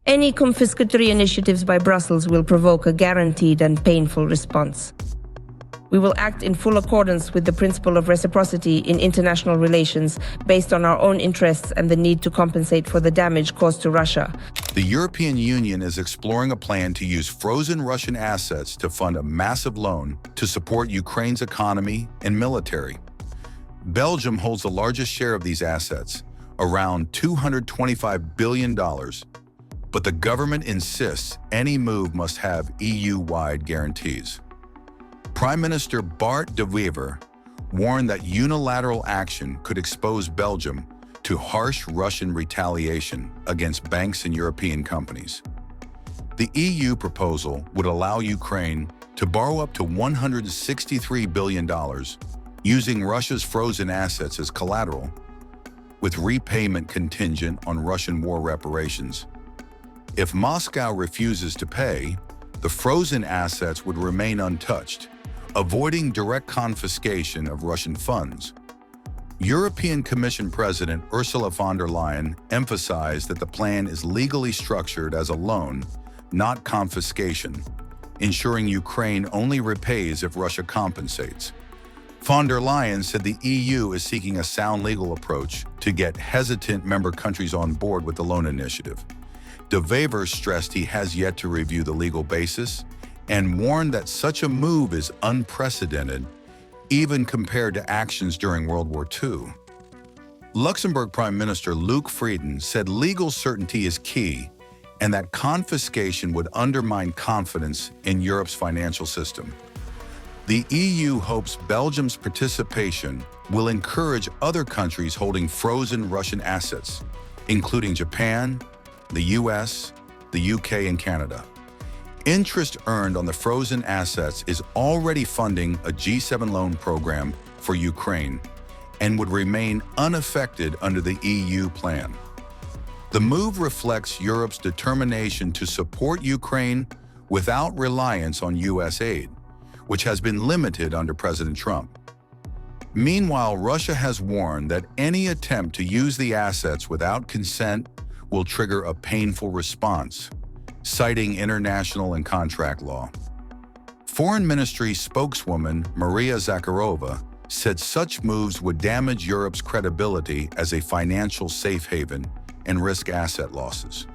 Any confiscatory initiatives by Brussels will provoke a guaranteed and painful response. We will act in full accordance with the principle of reciprocity in international relations, based on our own interests and the need to compensate for the damage caused to Russia. The European Union is exploring a plan to use frozen Russian assets to fund a massive loan to support Ukraine's economy and military. Belgium holds the largest share of these assets, around $225 billion. But the government insists any move must have EU-wide guarantees. Prime Minister Bart de Wever warned that unilateral action could expose Belgium to harsh Russian retaliation against banks and European companies. The EU proposal would allow Ukraine to borrow up to $163 billion using Russia's frozen assets as collateral, with repayment contingent on Russian war reparations. If Moscow refuses to pay, the frozen assets would remain untouched, avoiding direct confiscation of Russian funds. European Commission President Ursula von der Leyen emphasized that the plan is legally structured as a loan, not confiscation, ensuring Ukraine only repays if Russia compensates. Von der Leyen said the EU is seeking a sound legal approach to get hesitant member countries on board with the loan initiative. De Wever stressed he has yet to review the legal basis and warned that such a move is unprecedented, even compared to actions during World War II. Luxembourg Prime Minister Luc Frieden said legal certainty is key and that confiscation would undermine confidence in Europe's financial system. The EU hopes Belgium's participation will encourage other countries holding frozen Russian assets, including Japan, the US, the UK, and Canada. Interest earned on the frozen assets is already funding a G7 loan program for Ukraine and would remain unaffected under the EU plan. The move reflects Europe's determination to support Ukraine without reliance on US aid, which has been limited under President Trump. Meanwhile, Russia has warned that any attempt to use the assets without consent will trigger a painful response, citing international and contract law. Foreign Ministry spokeswoman Maria Zakharova said such moves would damage Europe's credibility as a financial safe haven and risk asset losses.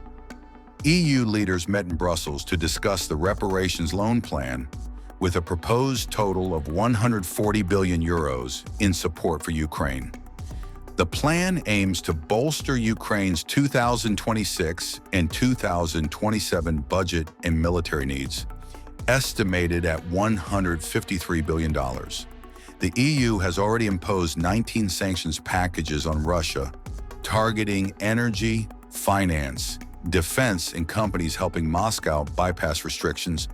EU leaders met in Brussels to discuss the reparations loan plan, with a proposed total of 140 billion euros in support for Ukraine. The plan aims to bolster Ukraine's 2026 and 2027 budget and military needs, estimated at $153 billion. The EU has already imposed 19 sanctions packages on Russia, targeting energy, finance, defense, and companies helping Moscow bypass restrictions.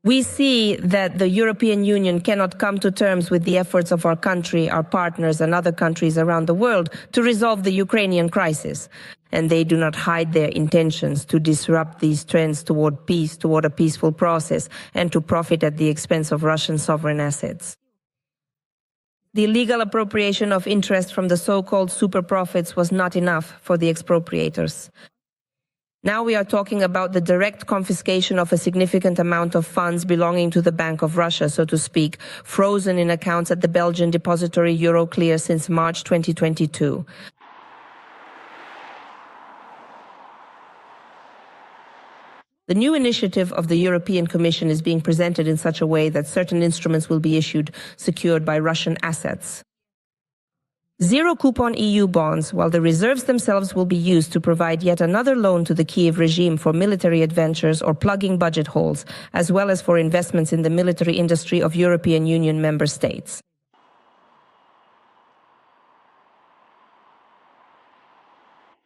We see that the European Union cannot come to terms with the efforts of our country, our partners, and other countries around the world to resolve the Ukrainian crisis. And they do not hide their intentions to disrupt these trends toward peace, toward a peaceful process, and to profit at the expense of Russian sovereign assets. The illegal appropriation of interest from the so-called super profits was not enough for the expropriators. Now we are talking about the direct confiscation of a significant amount of funds belonging to the Bank of Russia, so to speak, frozen in accounts at the Belgian depository Euroclear since March 2022. The new initiative of the European Commission is being presented in such a way that certain instruments will be issued secured by Russian assets. Zero-coupon EU bonds, while the reserves themselves will be used to provide yet another loan to the Kyiv regime for military adventures or plugging budget holes, as well as for investments in the military industry of European Union member states.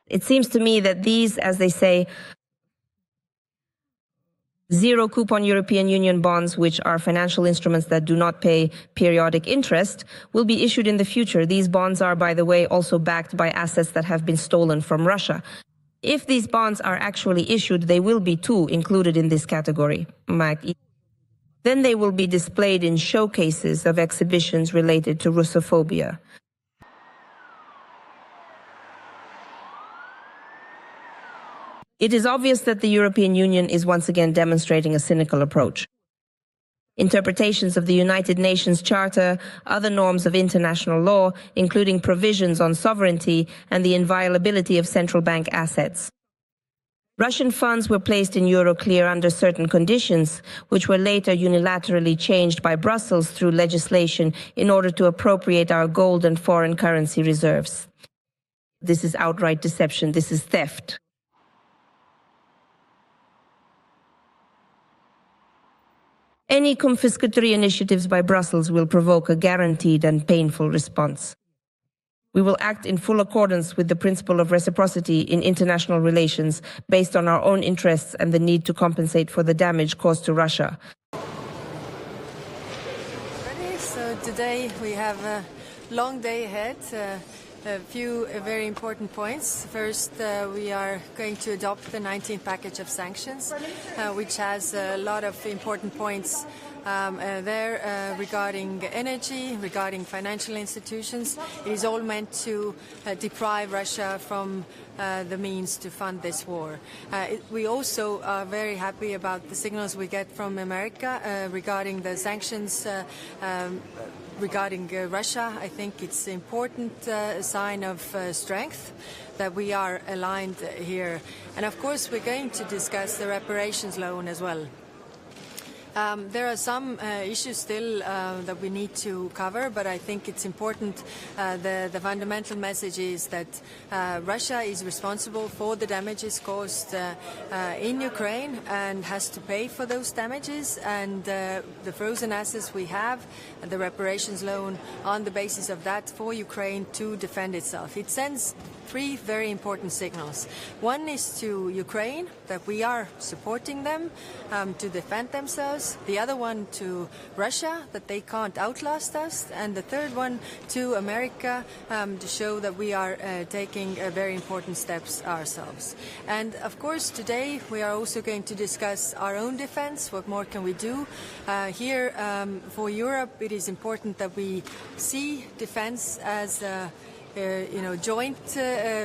It seems to me that these, as they say, zero-coupon European Union bonds, which are financial instruments that do not pay periodic interest, will be issued in the future. These bonds are, by the way, also backed by assets that have been stolen from Russia. If these bonds are actually issued, they will be too included in this category. Then they will be displayed in showcases of exhibitions related to Russophobia. It is obvious that the European Union is once again demonstrating a cynical approach. Interpretations of the United Nations Charter, other norms of international law, including provisions on sovereignty and the inviolability of central bank assets. Russian funds were placed in Euroclear under certain conditions, which were later unilaterally changed by Brussels through legislation in order to appropriate our gold and foreign currency reserves. This is outright deception. This is theft. Any confiscatory initiatives by Brussels will provoke a guaranteed and painful response. We will act in full accordance with the principle of reciprocity in international relations based on our own interests and the need to compensate for the damage caused to Russia. So today we have a long day ahead. A few very important points. First, we are going to adopt the 19th package of sanctions, which has a lot of important points there regarding energy, regarding financial institutions. It is all meant to deprive Russia from the means to fund this war. We also are very happy about the signals we get from America regarding the sanctions regarding Russia. I think it's an important sign of strength that we are aligned here. And of course, we're going to discuss the reparations loan as well. There are some issues still that we need to cover, but I think it's important. The fundamental message is that Russia is responsible for the damages caused in Ukraine and has to pay for those damages. And the frozen assets we have, the reparations loan, on the basis of that for Ukraine to defend itself. It sends three very important signals. One is to Ukraine, that we are supporting them to defend themselves. The other one to Russia, that they can't outlast us. And the third one to America, to show that we are taking very important steps ourselves. And of course, today we are also going to discuss our own defense. What more can we do? Here for Europe, it is important that we see defense as joint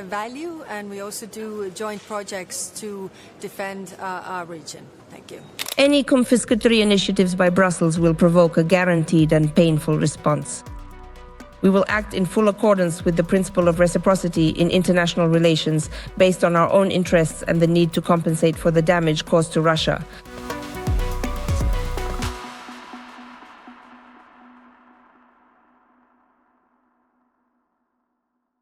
value, and we also do joint projects to defend our region. Thank you. Any confiscatory initiatives by Brussels will provoke a guaranteed and painful response. We will act in full accordance with the principle of reciprocity in international relations based on our own interests and the need to compensate for the damage caused to Russia.